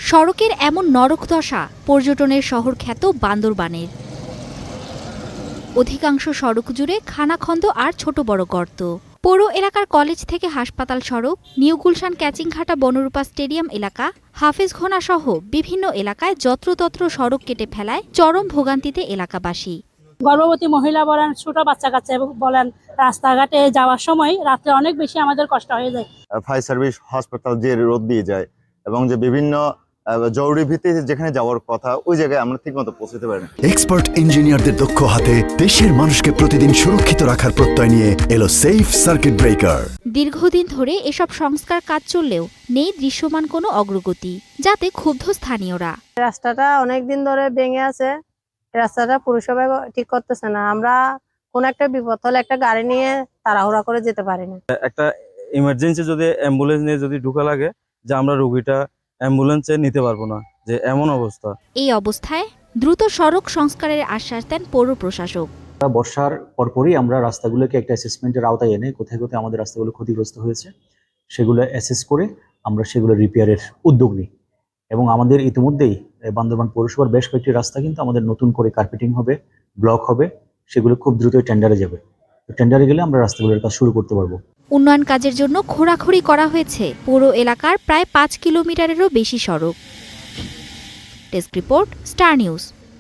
সড়কের এমন নরকদশা পর্যটনের শহর খ্যাত বান্দরবানের। অধিকাংশ সড়ক জুড়ে খানাখন্দ আর ছোট বড় গর্ত। পৌর এলাকার কলেজ থেকে হাসপাতাল সড়ক, নিউ গুলশান ক্যাচিংঘাটা বনরূপা স্টেডিয়াম এলাকা, হাফেজঘোনা সহ বিভিন্ন এলাকায় যত্রতত্র সড়ক কেটে ফেলায় চরম ভোগান্তিতে এলাকাবাসী। গর্ভবতী মহিলা বলেন, ছোট বাচ্চা কাচ্চা বলেন, রাস্তাঘাটে যাওয়ার সময় রাত্রে অনেক বেশি আমাদের কষ্ট হয়ে যায়। ফায়ার সার্ভিস, হসপিটাল যে রোড দিয়ে যায় এবং যে বিভিন্ন জরুরি ভিত্তিতে যেখানে যাওয়ার কথা ওই জায়গায় আমরা ঠিকমতো পৌঁছতে পারি না। এক্সপার্ট ইঞ্জিনিয়ারদের দক্ষ হাতে দেশের মানুষকে প্রতিদিন সুরক্ষিত রাখার প্রত্যয় নিয়ে এলো সেফ সার্কিট ব্রেকার। দীর্ঘদিন ধরে এসব সংস্কার কাজ চললেও নেই দৃশ্যমান কোনো অগ্রগতি, যাতে ক্ষুব্ধ স্থানীয়রা। রাস্তাটা অনেক দিন ধরে ভেঙে আছে, রাস্তাটা পুরসভা ঠিক করতেছে না। আমরা কোন একটা বিপদ হলে একটা গাড়ি নিয়ে তাড়াহুড়া করে যেতে পারি না। একটা ইমার্জেন্সি যদি অ্যাম্বুলেন্স নিয়ে যদি ঢুকা লাগে, যে আমরা রোগীটা অ্যাম্বুলেন্সে নিতে পারবো না, যে এমন অবস্থা। এই অবস্থায় দ্রুত সড়ক সংস্কারের আশ্বাস দেন পৌর প্রশাসক। বর্ষার পরপরই আমরা রাস্তাগুলোকে একটা অ্যাসেসমেন্টের আওতায় এনে কোথায় কোথায় আমাদের রাস্তাগুলো ক্ষতিগ্রস্ত হয়েছে সেগুলো অ্যাসেস করে আমরা সেগুলো রিপেয়ারের উদ্যোগ নিই। এবং আমাদের ইতিমধ্যেই বান্দরবান পৌরসভার বেশ কয়েকটি রাস্তা কিন্তু আমাদের নতুন করে কার্পেটিং হবে, ব্লক হবে, সেগুলো খুব দ্রুত টেন্ডারে যাবে। টেন্ডারে গেলে আমরা রাস্তাগুলোর কাজ শুরু করতে পারবো। উন্নয়ন কাজের জন্য খোঁড়াখুড়ি করা হয়েছে পৌর এলাকার প্রায় 5 কিলোমিটারেরও বেশি সড়ক। Desk report, star news.